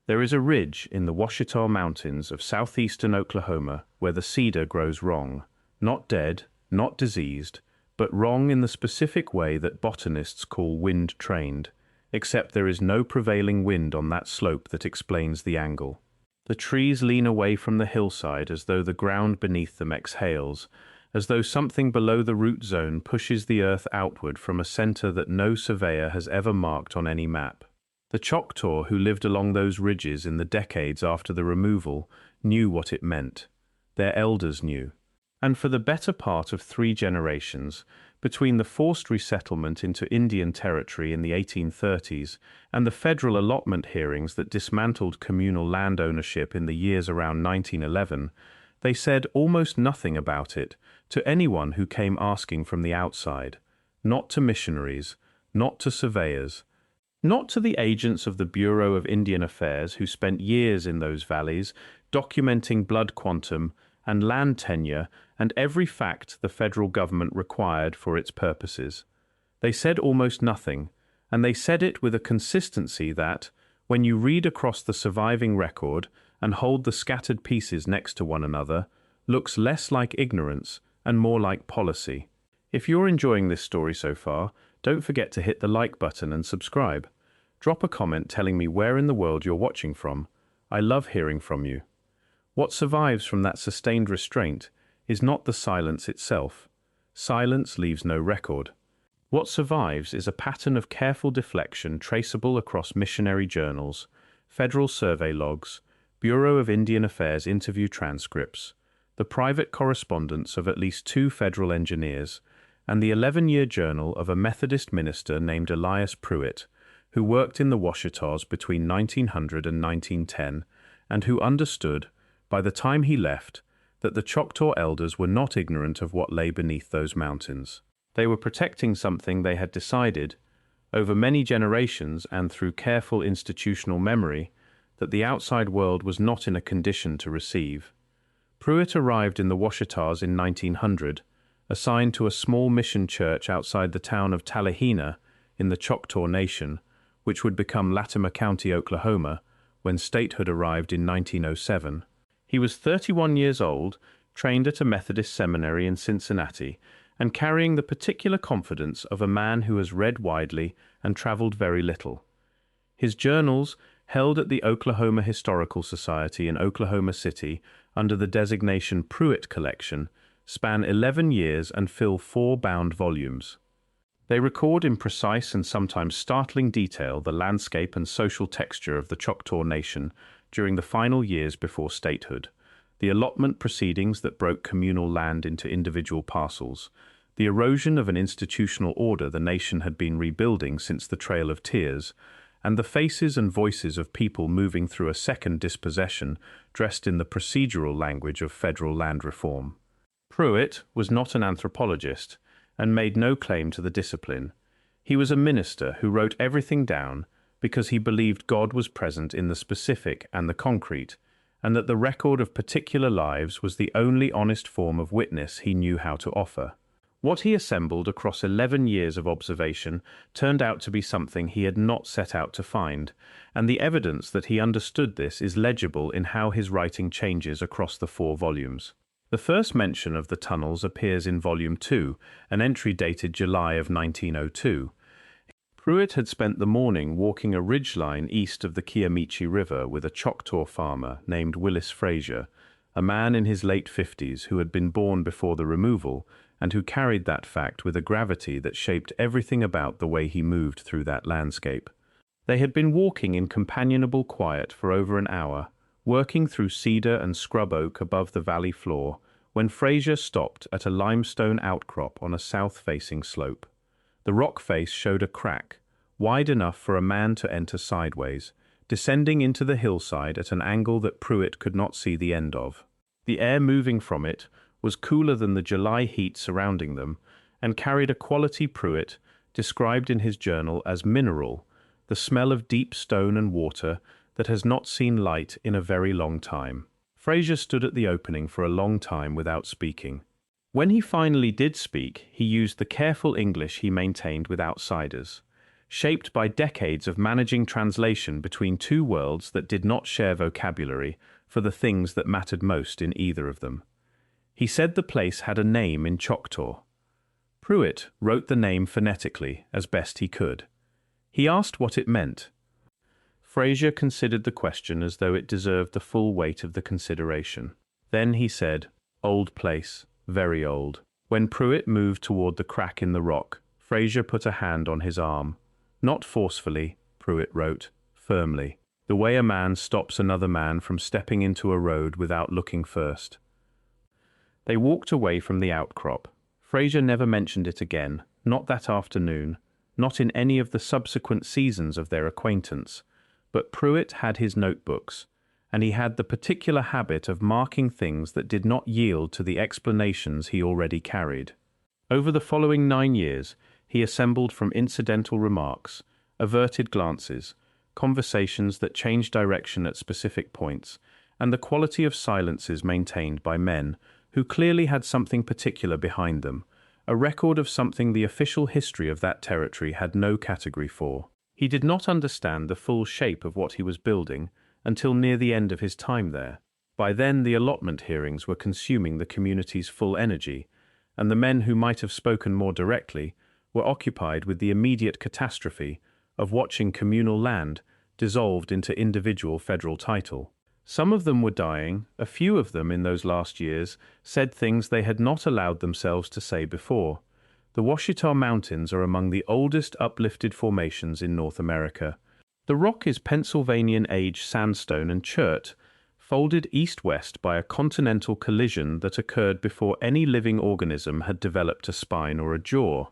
There is a ridge in the Ouachita Mountains of southeastern Oklahoma where the cedar grows wrong, not dead, not diseased, but wrong in the specific way that botanists call wind-trained, except there is no prevailing wind on that slope that explains the angle. The trees lean away from the hillside as though the ground beneath them exhales, as though something below the root zone pushes the earth outward from a center that no surveyor has ever marked on any map. The Choctaw who lived along those ridges in the decades after the removal knew what it meant. Their elders knew. And for the better part of 3 generations, between the forced resettlement into Indian territory in the 1830s and the federal allotment hearings that dismantled communal land ownership in the years around 1911, they said almost nothing about it to anyone who came asking from the outside, not to missionaries, not to surveyors, not to the agents of the Bureau of Indian Affairs who spent years in those valleys documenting blood quantum and land tenure and every fact the federal government required for its purposes. They said almost nothing, and they said it with a consistency that, when you read across the surviving record and hold the scattered pieces next to one another, looks less like ignorance and more like policy. If you're enjoying this story so far, don't forget to hit the like button and subscribe. Drop a comment telling me where in the world you're watching from. I love hearing from you. What survives from that sustained restraint is not the silence itself. Silence leaves no record. What survives is a pattern of careful deflection traceable across missionary journals, federal survey logs, Bureau of Indian Affairs interview transcripts, the private correspondence of at least 2 federal engineers, and the 11-year journal of a Methodist minister named Elias Pruitt, who worked in the Ouachitas between 1900 and 1910, and who understood, by the time he left, that the Choctaw elders were not ignorant of what lay beneath those mountains. They were protecting something they had decided, over many generations and through careful institutional memory, that the outside world was not in a condition to receive. Pruitt arrived in the Ouachitas in 1900, assigned to a small mission church outside the town of Talihina in the Choctaw Nation, which would become Latimer County, Oklahoma, when statehood arrived in 1907. He was 31 years old, trained at a Methodist seminary in Cincinnati, and carrying the particular confidence of a man who has read widely and traveled very little. His journals, held at the Oklahoma Historical Society in Oklahoma City under the designation Pruitt Collection, span 11 years and fill 4 bound volumes. They record in precise and sometimes startling detail the landscape and social texture of the Choctaw Nation during the final years before statehood, the allotment proceedings that broke communal land into individual parcels, the erosion of an institutional order the nation had been rebuilding since the Trail of Tears, and the faces and voices of people moving through a second dispossession dressed in the procedural language of federal land reform. Pruitt was not an anthropologist and made no claim to the discipline. He was a minister who wrote everything down because he believed God was present in the specific and the concrete, and that the record of particular lives was the only honest form of witness he knew how to offer. What he assembled across 11 years of observation turned out to be something he had not set out to find, and the evidence that he understood this is legible in how his writing changes across the 4 volumes. The first mention of the tunnels appears in Volume 2, an entry dated July of 1902. Pruitt had spent the morning walking a ridgeline east of the Kiamichi River with a Choctaw farmer named Willis Frazier, a man in his late 50s who had been born before the removal and who carried that fact with a gravity that shaped everything about the way he moved through that landscape. They had been walking in companionable quiet for over an hour, working through cedar and scrub oak above the valley floor, when Frazier stopped at a limestone outcrop on a south-facing slope. The rock face showed a crack, wide enough for a man to enter sideways, descending into the hillside at an angle that Pruitt could not see the end of. The air moving from it was cooler than the July heat surrounding them, and carried a quality Pruitt described in his journal as mineral, the smell of deep stone and water that has not seen light in a very long time. Frazier stood at the opening for a long time without speaking. When he finally did speak, he used the careful English he maintained with outsiders. shaped by decades of managing translation between two worlds that did not share vocabulary for the things that mattered most in either of them. He said the place had a name in Choctaw. Pruitt wrote the name phonetically as best he could. He asked what it meant. Fraser considered the question as though it deserved the full weight of the consideration. Then he said, "Old place, very old." When Pruitt moved toward the crack in the rock, Fraser put a hand on his arm. "Not forcefully," Pruitt wrote, "firmly. The way a man stops another man from stepping into a road without looking first." They walked away from the outcrop. Fraser never mentioned it again, not that afternoon, not in any of the subsequent seasons of their acquaintance. But Pruitt had his notebooks, and he had the particular habit of marking things that did not yield to the explanations he already carried. Over the following 9 years, he assembled from incidental remarks, averted glances, conversations that changed direction at specific points, and the quality of silences maintained by men who clearly had something particular behind them, a record of something the official history of that territory had no category for. He did not understand the full shape of what he was building until near the end of his time there. By then, the allotment hearings were consuming the community's full energy, and the men who might have spoken more directly were occupied with the immediate catastrophe of watching communal land dissolved into individual federal title. Some of them were dying. A few of them in those last years said things they had not allowed themselves to say before. The Ouachita Mountains are among the oldest uplifted formations in North America. The rock is Pennsylvanian-age sandstone and chert, folded east-west by a continental collision that occurred before any living organism had developed a spine or a jaw.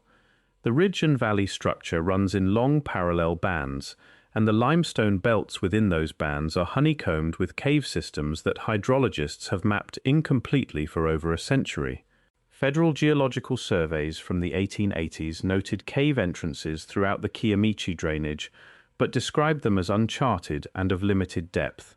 The ridge and valley structure runs in long parallel bands, and the limestone belts within those bands are honeycombed with cave systems that hydrologists have mapped incompletely for over a century. Federal geological surveys from the 1880s noted cave entrances throughout the Kiamichi drainage, but described them as uncharted and of limited depth,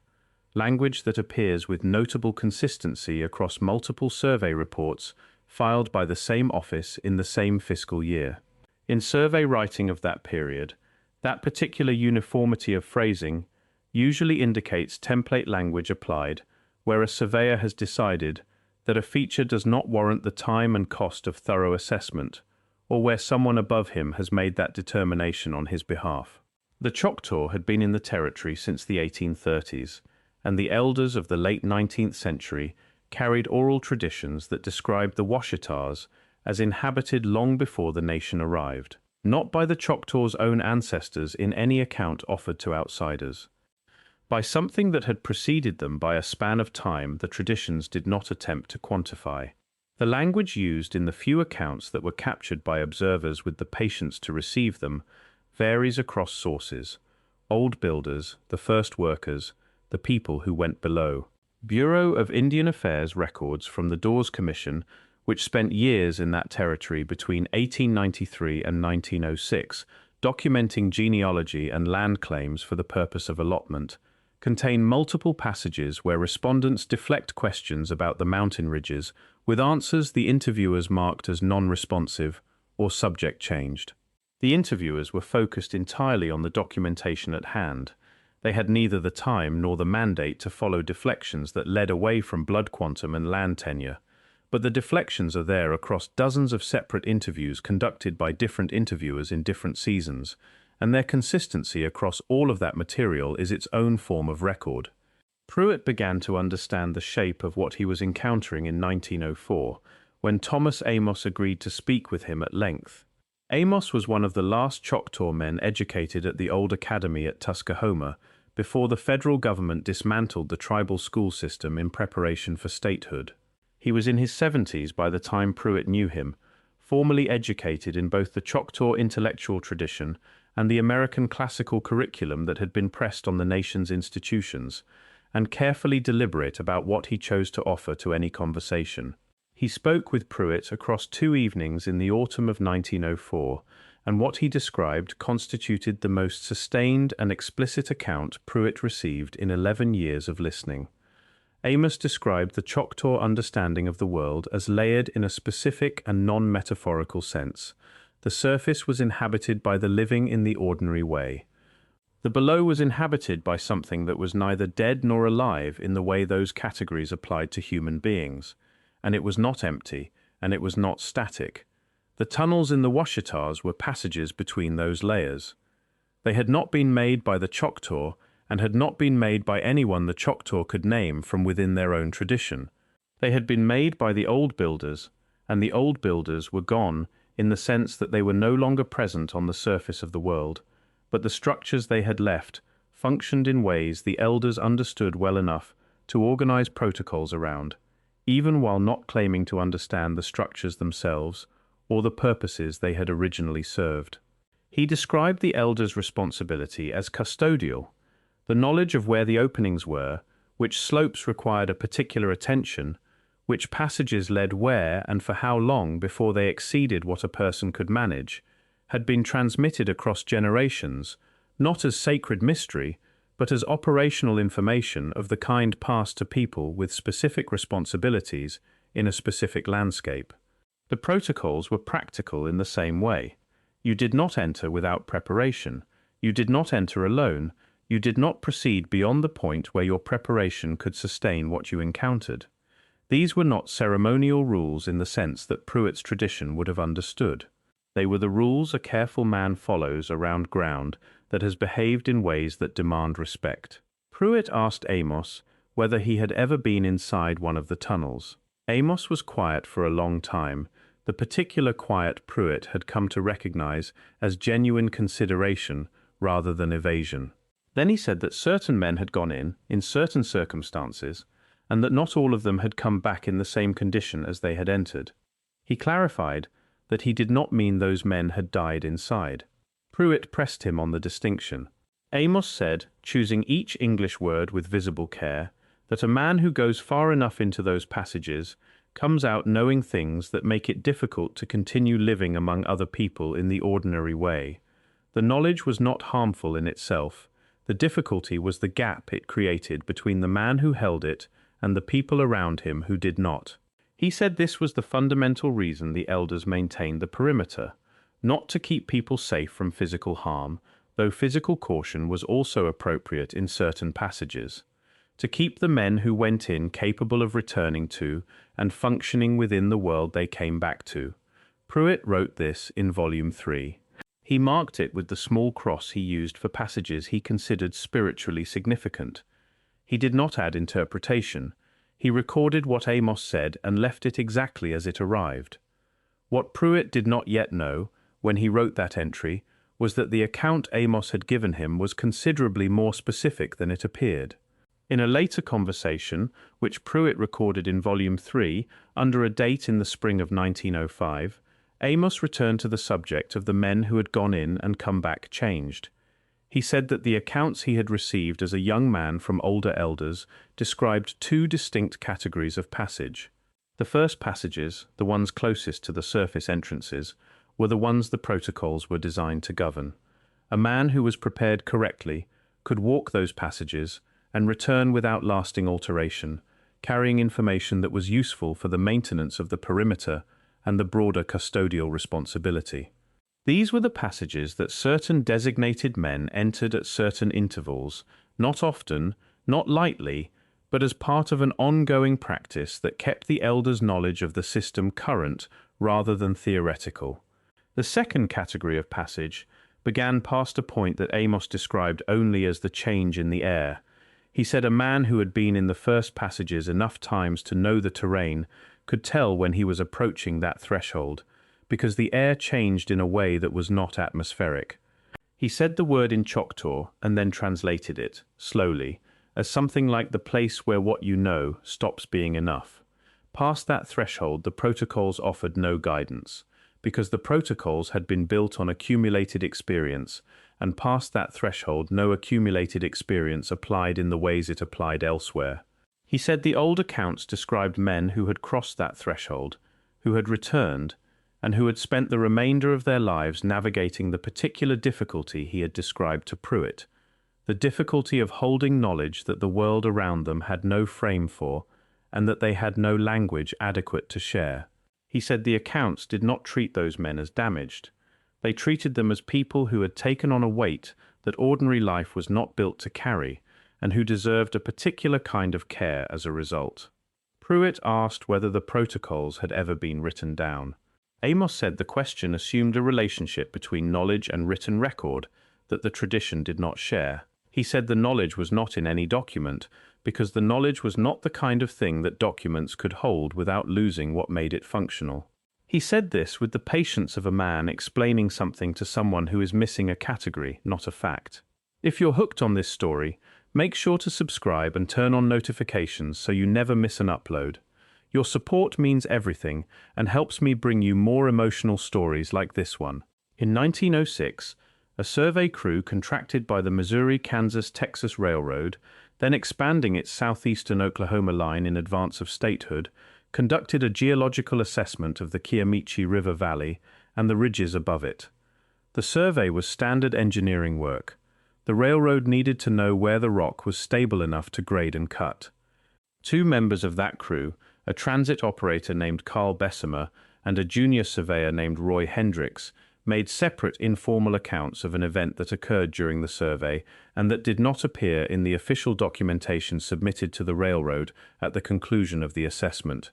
language that appears with notable consistency across multiple survey reports filed by the same office in the same fiscal year. In survey writing of that period, that particular uniformity of phrasing usually indicates template language applied where a surveyor has decided that a feature does not warrant the time and cost of thorough assessment, or where someone above him has made that determination on his behalf. The Choctaw had been in the territory since the 1830s, and the elders of the late 19th century carried oral traditions that described the Ouachitas as inhabited long before the nation arrived, not by the Choctaws' own ancestors in any account offered to outsiders. By something that had preceded them by a span of time the traditions did not attempt to quantify. The language used in the few accounts that were captured by observers with the patience to receive them varies across sources: old builders, the first workers, the people who went below. Bureau of Indian Affairs records from the Dawes Commission, which spent years in that territory between 1893 and 1906, documenting genealogy and land claims for the purpose of allotment, contain multiple passages where respondents deflect questions about the mountain ridges with answers the interviewers marked as non-responsive or subject changed. The interviewers were focused entirely on the documentation at hand. They had neither the time nor the mandate to follow deflections that led away from blood quantum and land tenure. But the deflections are there across dozens of separate interviews conducted by different interviewers in different seasons, and their consistency across all of that material is its own form of record. Pruitt began to understand the shape of what he was encountering in 1904, when Thomas Amos agreed to speak with him at length. Amos was one of the last Choctaw men educated at the old academy at Tuskahoma, before the federal government dismantled the tribal school system in preparation for statehood. He was in his 70s by the time Pruitt knew him, formally educated in both the Choctaw intellectual tradition and the American classical curriculum that had been pressed on the nation's institutions, and carefully deliberate about what he chose to offer to any conversation. He spoke with Pruitt across 2 evenings in the autumn of 1904, and what he described constituted the most sustained and explicit account Pruitt received in 11 years of listening. Amos described the Choctaw understanding of the world as layered in a specific and non-metaphorical sense, The surface was inhabited by the living in the ordinary way. The below was inhabited by something that was neither dead nor alive in the way those categories applied to human beings, and it was not empty, and it was not static. The tunnels in the Ouachitas were passages between those layers. They had not been made by the Choctaw, and had not been made by anyone the Choctaw could name from within their own tradition. They had been made by the old builders, and the old builders were gone in the sense that they were no longer present on the surface of the world, but the structures they had left functioned in ways the elders understood well enough to organize protocols around, even while not claiming to understand the structures themselves or the purposes they had originally served. He described the elders' responsibility as custodial. The knowledge of where the openings were, which slopes required a particular attention, which passages led where and for how long before they exceeded what a person could manage, had been transmitted across generations, not as sacred mystery, but as operational information of the kind passed to people with specific responsibilities in a specific landscape. The protocols were practical in the same way. You did not enter without preparation. You did not enter alone. You did not proceed beyond the point where your preparation could sustain what you encountered. These were not ceremonial rules in the sense that Pruitt's tradition would have understood. They were the rules a careful man follows around ground that has behaved in ways that demand respect. Pruitt asked Amos whether he had ever been inside one of the tunnels. Amos was quiet for a long time, the particular quiet Pruitt had come to recognize as genuine consideration rather than evasion. Then he said that certain men had gone in certain circumstances, and that not all of them had come back in the same condition as they had entered. He clarified that he did not mean those men had died inside. Pruitt pressed him on the distinction. Amos said, choosing each English word with visible care, that a man who goes far enough into those passages comes out knowing things that make it difficult to continue living among other people in the ordinary way. The knowledge was not harmful in itself. The difficulty was the gap it created between the man who held it and the people around him who did not. He said this was the fundamental reason the elders maintained the perimeter, not to keep people safe from physical harm, though physical caution was also appropriate in certain passages, to keep the men who went in capable of returning to and functioning within the world they came back to. Pruitt wrote this in Volume 3. He marked it with the small cross he used for passages he considered spiritually significant. He did not add interpretation. He recorded what Amos said and left it exactly as it arrived. What Pruitt did not yet know, when he wrote that entry, was that the account Amos had given him was considerably more specific than it appeared. In a later conversation, which Pruitt recorded in Volume 3, under a date in the spring of 1905, Amos returned to the subject of the men who had gone in and come back changed. He said that the accounts he had received as a young man from older elders described two distinct categories of passage. The first passages, the ones closest to the surface entrances, were the ones the protocols were designed to govern. A man who was prepared correctly could walk those passages and return without lasting alteration, carrying information that was useful for the maintenance of the perimeter and the broader custodial responsibility. These were the passages that certain designated men entered at certain intervals, not often, not lightly, but as part of an ongoing practice that kept the elders' knowledge of the system current rather than theoretical. The second category of passage began past a point that Amos described only as the change in the air. He said a man who had been in the first passages enough times to know the terrain could tell when he was approaching that threshold, because the air changed in a way that was not atmospheric. He said the word in Choctaw and then translated it, slowly, as something like the place where what you know stops being enough. Past that threshold, the protocols offered no guidance, because the protocols had been built on accumulated experience, and past that threshold no accumulated experience applied in the ways it applied elsewhere. He said the old accounts described men who had crossed that threshold, who had returned, and who had spent the remainder of their lives navigating the particular difficulty he had described to Pruitt, the difficulty of holding knowledge that the world around them had no frame for, and that they had no language adequate to share. He said the accounts did not treat those men as damaged. They treated them as people who had taken on a weight that ordinary life was not built to carry, and who deserved a particular kind of care as a result. Pruitt asked whether the protocols had ever been written down. Amos said the question assumed a relationship between knowledge and written record that the tradition did not share. He said the knowledge was not in any document, because the knowledge was not the kind of thing that documents could hold without losing what made it functional. He said this with the patience of a man explaining something to someone who is missing a category, not a fact. If you're hooked on this story, make sure to subscribe and turn on notifications so you never miss an upload. Your support means everything and helps me bring you more emotional stories like this one. In 1906, a survey crew contracted by the Missouri-Kansas-Texas Railroad, then expanding its southeastern Oklahoma line in advance of statehood, conducted a geological assessment of the Kiamichi River Valley and the ridges above it. The survey was standard engineering work. The railroad needed to know where the rock was stable enough to grade and cut. Two members of that crew, a transit operator named Carl Bessemer and a junior surveyor named Roy Hendricks, made separate informal accounts of an event that occurred during the survey and that did not appear in the official documentation submitted to the railroad at the conclusion of the assessment.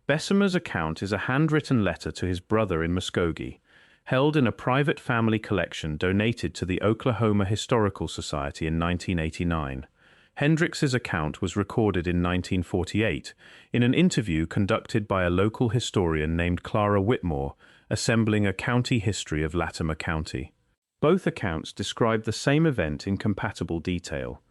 Bessemer's account is a handwritten letter to his brother in Muskogee, held in a private family collection donated to the Oklahoma Historical Society in 1989. Hendricks's account was recorded in 1948 in an interview conducted by a local historian named Clara Whitmore, assembling a county history of Latimer County. Both accounts describe the same event in compatible detail.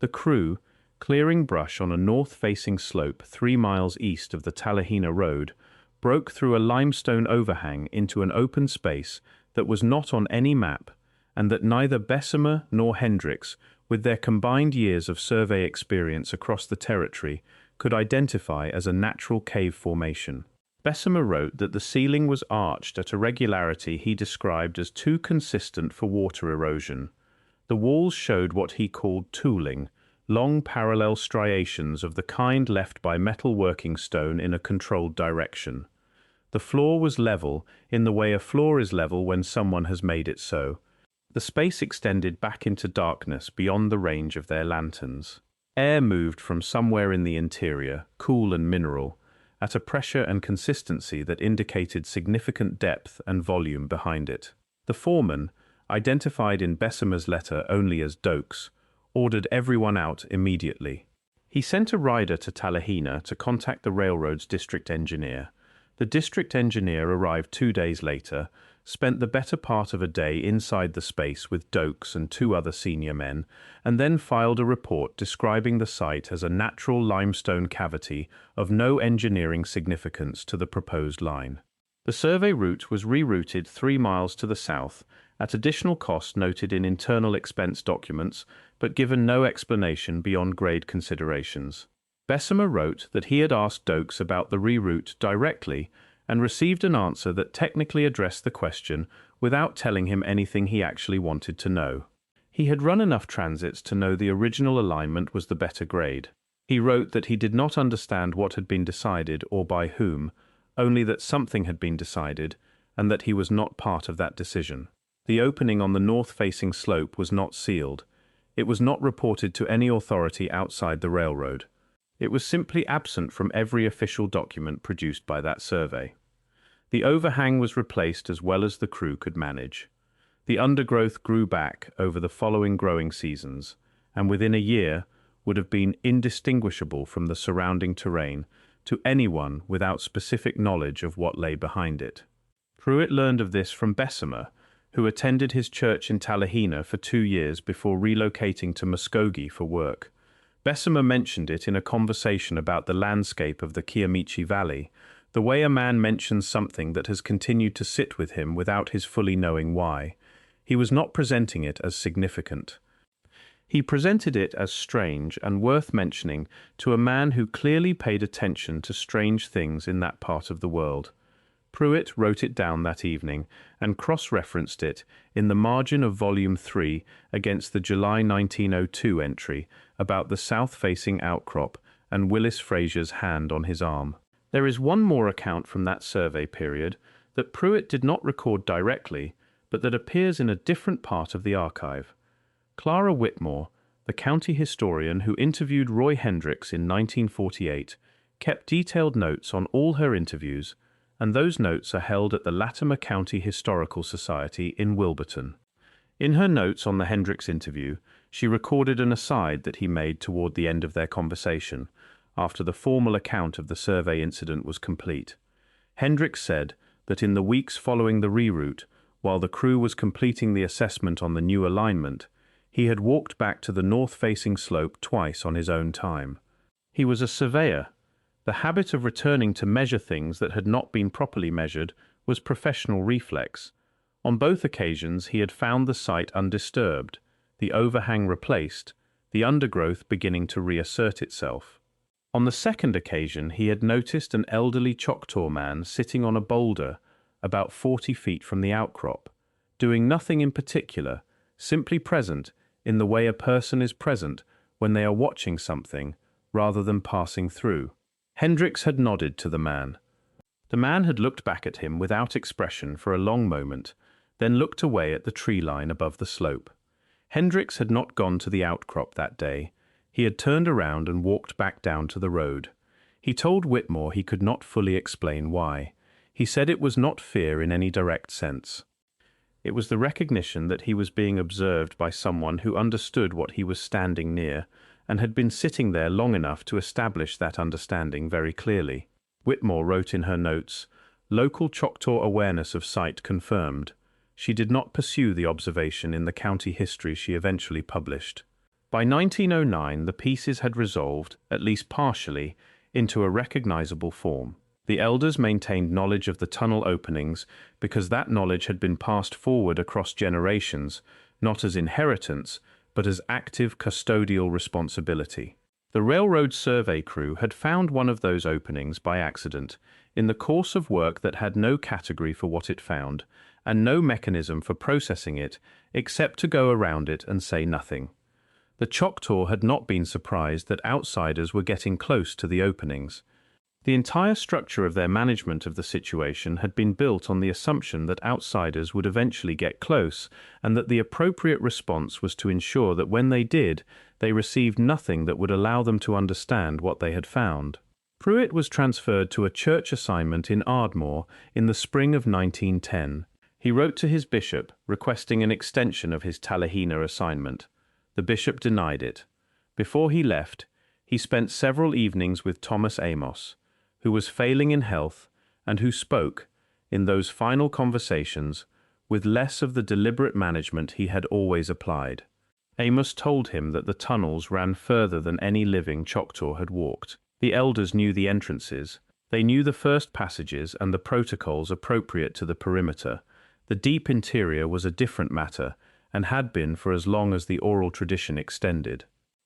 The crew, clearing brush on a north-facing slope 3 miles east of the Talihina Road, broke through a limestone overhang into an open space that was not on any map, and that neither Bessemer nor Hendricks, with their combined years of survey experience across the territory, could identify as a natural cave formation. Bessemer wrote that the ceiling was arched at a regularity he described as too consistent for water erosion. The walls showed what he called tooling, long parallel striations of the kind left by metal working stone in a controlled direction. The floor was level, in the way a floor is level when someone has made it so. The space extended back into darkness beyond the range of their lanterns. Air moved from somewhere in the interior, cool and mineral, at a pressure and consistency that indicated significant depth and volume behind it. The foreman, identified in Bessemer's letter only as Dokes, ordered everyone out immediately. He sent a rider to Talihina to contact the railroad's district engineer. The district engineer arrived 2 days later, spent the better part of a day inside the space with Dokes and 2 other senior men, and then filed a report describing the site as a natural limestone cavity of no engineering significance to the proposed line. The survey route was rerouted 3 miles to the south, at additional cost noted in internal expense documents, but given no explanation beyond grade considerations. Bessemer wrote that he had asked Dokes about the reroute directly and received an answer that technically addressed the question without telling him anything he actually wanted to know. He had run enough transits to know the original alignment was the better grade. He wrote that he did not understand what had been decided or by whom, only that something had been decided and that he was not part of that decision. The opening on the north-facing slope was not sealed. It was not reported to any authority outside the railroad. It was simply absent from every official document produced by that survey. The overhang was replaced as well as the crew could manage. The undergrowth grew back over the following growing seasons, and within a year would have been indistinguishable from the surrounding terrain to anyone without specific knowledge of what lay behind it. Pruitt learned of this from Bessemer, who attended his church in Talihina for 2 years before relocating to Muskogee for work. Bessemer mentioned it in a conversation about the landscape of the Kiamichi Valley, the way a man mentions something that has continued to sit with him without his fully knowing why. He was not presenting it as significant. He presented it as strange and worth mentioning to a man who clearly paid attention to strange things in that part of the world. Pruitt wrote it down that evening and cross-referenced it in the margin of Volume 3 against the July 1902 entry about the south-facing outcrop and Willis Frazier's hand on his arm. There is one more account from that survey period that Pruitt did not record directly, but that appears in a different part of the archive. Clara Whitmore, the county historian who interviewed Roy Hendricks in 1948, kept detailed notes on all her interviews, and those notes are held at the Latimer County Historical Society in Wilburton. In her notes on the Hendricks interview, she recorded an aside that he made toward the end of their conversation, after the formal account of the survey incident was complete. Hendricks said that in the weeks following the reroute, while the crew was completing the assessment on the new alignment, he had walked back to the north-facing slope twice on his own time. He was a surveyor. The habit of returning to measure things that had not been properly measured was professional reflex. On both occasions he had found the site undisturbed, the overhang replaced, the undergrowth beginning to reassert itself. On the second occasion he had noticed an elderly Choctaw man sitting on a boulder about 40 feet from the outcrop, doing nothing in particular, simply present in the way a person is present when they are watching something rather than passing through. Hendricks had nodded to the man. The man had looked back at him without expression for a long moment, then looked away at the tree line above the slope. Hendricks had not gone to the outcrop that day. He had turned around and walked back down to the road. He told Whitmore he could not fully explain why. He said it was not fear in any direct sense. It was the recognition that he was being observed by someone who understood what he was standing near and had been sitting there long enough to establish that understanding very clearly. Whitmore wrote in her notes, "Local Choctaw awareness of sight confirmed." She did not pursue the observation in the county history she eventually published. By 1909, the pieces had resolved, at least partially, into a recognizable form. The elders maintained knowledge of the tunnel openings because that knowledge had been passed forward across generations, not as inheritance, but as active custodial responsibility. The railroad survey crew had found one of those openings by accident in the course of work that had no category for what it found and no mechanism for processing it except to go around it and say nothing. The Choctaw had not been surprised that outsiders were getting close to the openings. The entire structure of their management of the situation had been built on the assumption that outsiders would eventually get close and that the appropriate response was to ensure that when they did, they received nothing that would allow them to understand what they had found. Pruitt was transferred to a church assignment in Ardmore in the spring of 1910. He wrote to his bishop requesting an extension of his Talihina assignment. The bishop denied it. Before he left, he spent several evenings with Thomas Amos, who was failing in health and who spoke, in those final conversations, with less of the deliberate management he had always applied. Amos told him that the tunnels ran further than any living Choctaw had walked. The elders knew the entrances. They knew the first passages and the protocols appropriate to the perimeter. The deep interior was a different matter, and had been for as long as the oral tradition extended.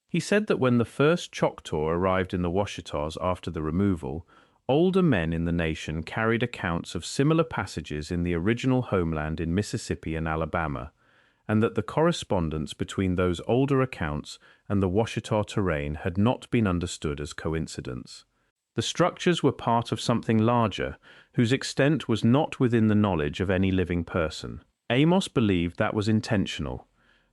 He said that when the first Choctaw arrived in the Ouachitas after the removal, older men in the nation carried accounts of similar passages in the original homeland in Mississippi and Alabama, and that the correspondence between those older accounts and the Ouachita terrain had not been understood as coincidence. The structures were part of something larger, whose extent was not within the knowledge of any living person. Amos believed that was intentional,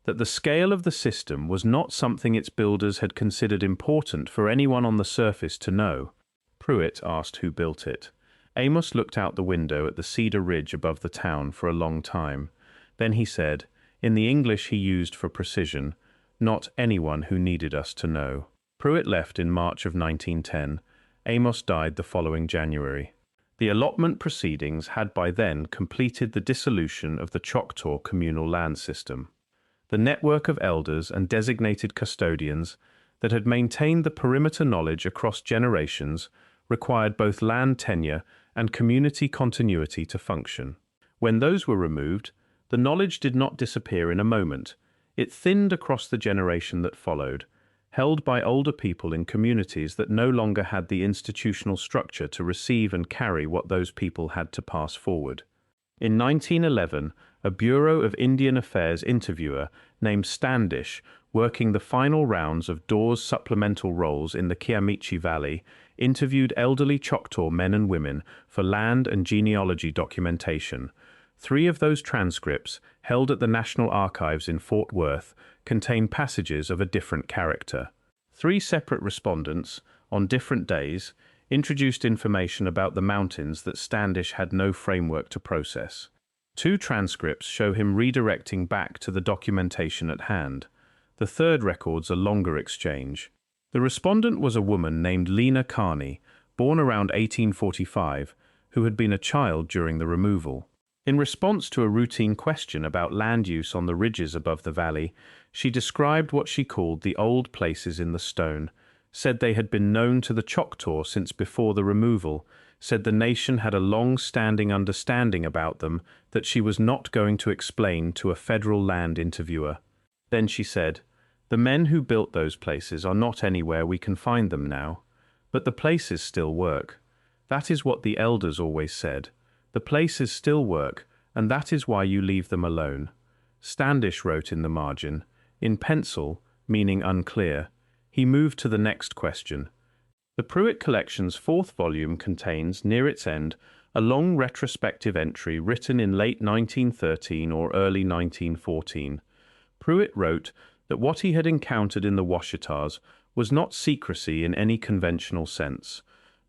that the scale of the system was not something its builders had considered important for anyone on the surface to know. Pruitt asked who built it. Amos looked out the window at the cedar ridge above the town for a long time. Then he said, in the English he used for precision, "Not anyone who needed us to know." Pruitt left in March of 1910. Amos died the following January. The allotment proceedings had by then completed the dissolution of the Choctaw communal land system. The network of elders and designated custodians that had maintained the perimeter knowledge across generations required both land tenure and community continuity to function. When those were removed, the knowledge did not disappear in a moment. It thinned across the generation that followed, held by older people in communities that no longer had the institutional structure to receive and carry what those people had to pass forward. In 1911, a Bureau of Indian Affairs interviewer named Standish, working the final rounds of Dawes' supplemental roles in the Kiamichi Valley, interviewed elderly Choctaw men and women for land and genealogy documentation. 3 of those transcripts, held at the National Archives in Fort Worth, contain passages of a different character. 3 separate respondents, on different days, introduced information about the mountains that Standish had no framework to process. 2 transcripts show him redirecting back to the documentation at hand. The third records a longer exchange. The respondent was a woman named Lena Carney, born around 1845, who had been a child during the removal. In response to a routine question about land use on the ridges above the valley, she described what she called the old places in the stone, said they had been known to the Choctaw since before the removal, said the nation had a long-standing understanding about them that she was not going to explain to a federal land interviewer. Then she said, "The men who built those places are not anywhere we can find them now, but the places still work. That is what the elders always said. The places still work, and that is why you leave them alone." Standish wrote in the margin, in pencil, meaning unclear. He moved to the next question. The Pruitt Collection's 4th volume contains, near its end, a long retrospective entry written in late 1913 or early 1914. Pruitt wrote that what he had encountered in the Ouachitas was not secrecy in any conventional sense,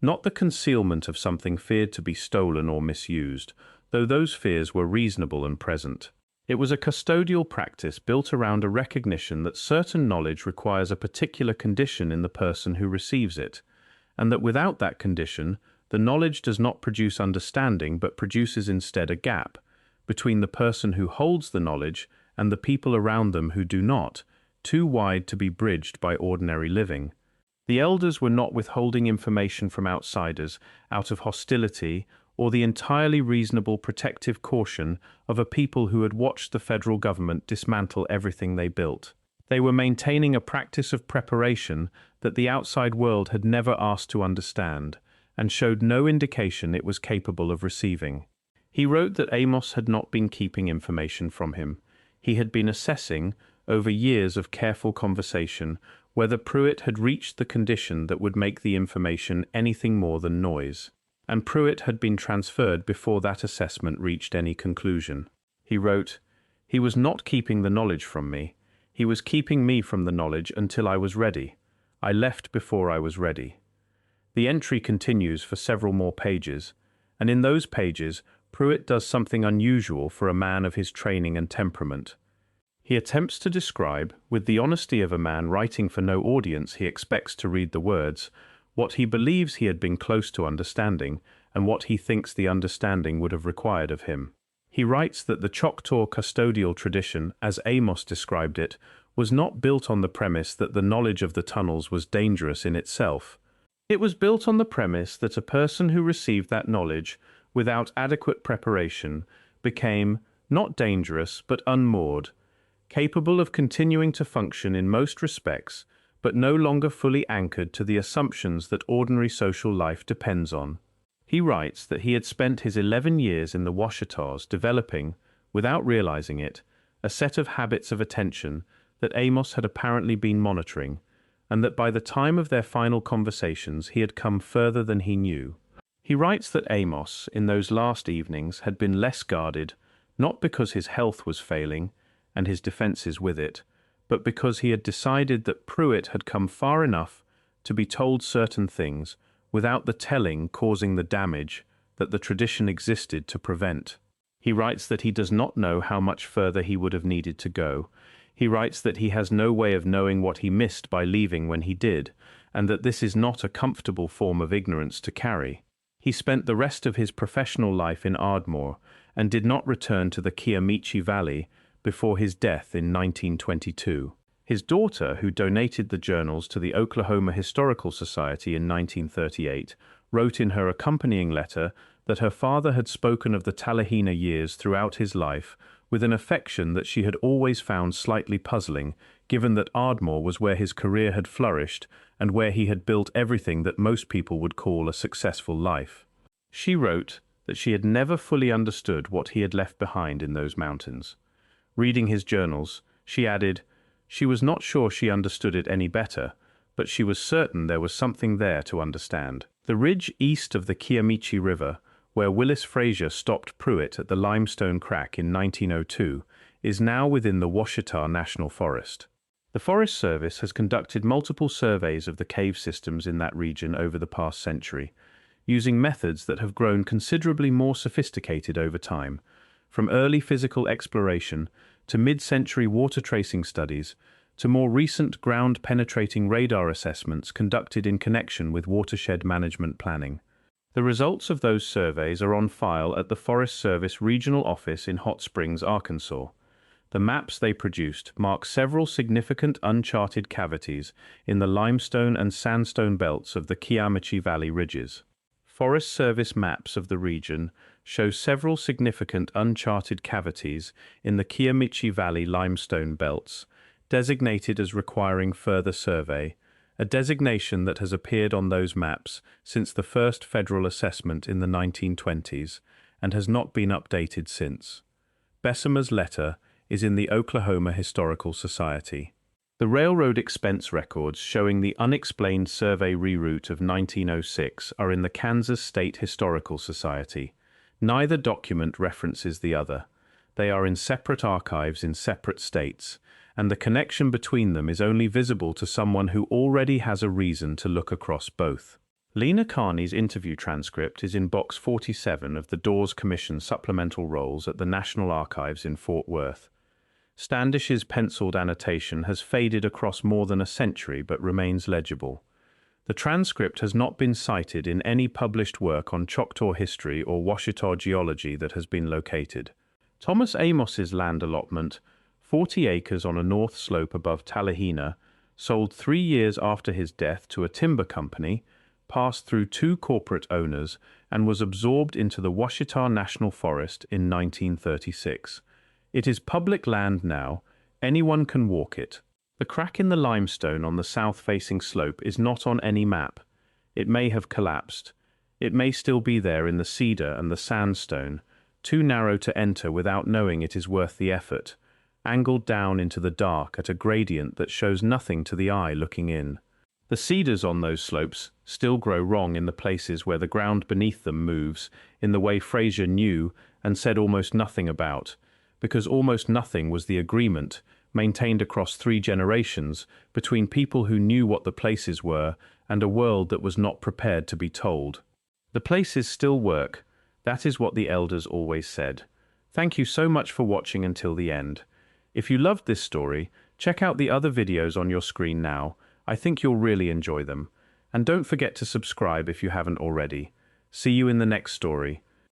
not the concealment of something feared to be stolen or misused, though those fears were reasonable and present. It was a custodial practice built around a recognition that certain knowledge requires a particular condition in the person who receives it, and that without that condition, the knowledge does not produce understanding but produces instead a gap between the person who holds the knowledge and the people around them who do not, too wide to be bridged by ordinary living. The elders were not withholding information from outsiders out of hostility or the entirely reasonable protective caution of a people who had watched the federal government dismantle everything they built. They were maintaining a practice of preparation that the outside world had never asked to understand, and showed no indication it was capable of receiving. He wrote that Amos had not been keeping information from him. He had been assessing, over years of careful conversation, whether Pruitt had reached the condition that would make the information anything more than noise. And Pruitt had been transferred before that assessment reached any conclusion. He wrote, "He was not keeping the knowledge from me. He was keeping me from the knowledge until I was ready. I left before I was ready." The entry continues for several more pages, and in those pages, Pruitt does something unusual for a man of his training and temperament. He attempts to describe, with the honesty of a man writing for no audience he expects to read the words, what he believes he had been close to understanding, and what he thinks the understanding would have required of him. He writes that the Choctaw custodial tradition, as Amos described it, was not built on the premise that the knowledge of the tunnels was dangerous in itself. It was built on the premise that a person who received that knowledge without adequate preparation became not dangerous but unmoored, capable of continuing to function in most respects, but no longer fully anchored to the assumptions that ordinary social life depends on. He writes that he had spent his 11 years in the Ouachitas developing, without realizing it, a set of habits of attention that Amos had apparently been monitoring, and that by the time of their final conversations he had come further than he knew. He writes that Amos, in those last evenings, had been less guarded, not because his health was failing, and his defenses with it, but because he had decided that Pruitt had come far enough to be told certain things without the telling causing the damage that the tradition existed to prevent. He writes that he does not know how much further he would have needed to go. He writes that he has no way of knowing what he missed by leaving when he did, and that this is not a comfortable form of ignorance to carry. He spent the rest of his professional life in Ardmore and did not return to the Kiamichi Valley before his death in 1922. His daughter, who donated the journals to the Oklahoma Historical Society in 1938, wrote in her accompanying letter that her father had spoken of the Talihina years throughout his life with an affection that she had always found slightly puzzling, given that Ardmore was where his career had flourished and where he had built everything that most people would call a successful life. She wrote that she had never fully understood what he had left behind in those mountains. Reading his journals, she added, she was not sure she understood it any better, but she was certain there was something there to understand. The ridge east of the Kiamichi River where Willis Fraser stopped Pruitt at the limestone crack in 1902, is now within the Ouachita National Forest. The Forest Service has conducted multiple surveys of the cave systems in that region over the past century, using methods that have grown considerably more sophisticated over time, from early physical exploration to mid-century water tracing studies to more recent ground-penetrating radar assessments conducted in connection with watershed management planning. The results of those surveys are on file at the Forest Service Regional Office in Hot Springs, Arkansas. The maps they produced mark several significant uncharted cavities in the limestone and sandstone belts of the Kiamichi Valley ridges. Forest Service maps of the region show several significant uncharted cavities in the Kiamichi Valley limestone belts, designated as requiring further survey, a designation that has appeared on those maps since the first federal assessment in the 1920s and has not been updated since. Bessemer's letter is in the Oklahoma Historical Society. The railroad expense records showing the unexplained survey reroute of 1906 are in the Kansas State Historical Society. Neither document references the other. They are in separate archives in separate states, and the connection between them is only visible to someone who already has a reason to look across both. Lena Carney's interview transcript is in Box 47 of the Dawes Commission supplemental rolls at the National Archives in Fort Worth. Standish's penciled annotation has faded across more than a century but remains legible. The transcript has not been cited in any published work on Choctaw history or Ouachita geology that has been located. Thomas Amos's land allotment, 40 acres on a north slope above Talihina, sold 3 years after his death to a timber company, passed through 2 corporate owners, and was absorbed into the Ouachita National Forest in 1936. It is public land now. Anyone can walk it. The crack in the limestone on the south-facing slope is not on any map. It may have collapsed. It may still be there in the cedar and the sandstone, too narrow to enter without knowing it is worth the effort, angled down into the dark at a gradient that shows nothing to the eye looking in. The cedars on those slopes still grow wrong in the places where the ground beneath them moves in the way Fraser knew and said almost nothing about, because almost nothing was the agreement, maintained across 3 generations, between people who knew what the places were and a world that was not prepared to be told. The places still work. That is what the elders always said. Thank you so much for watching until the end. If you loved this story, check out the other videos on your screen now. I think you'll really enjoy them. And don't forget to subscribe if you haven't already. See you in the next story.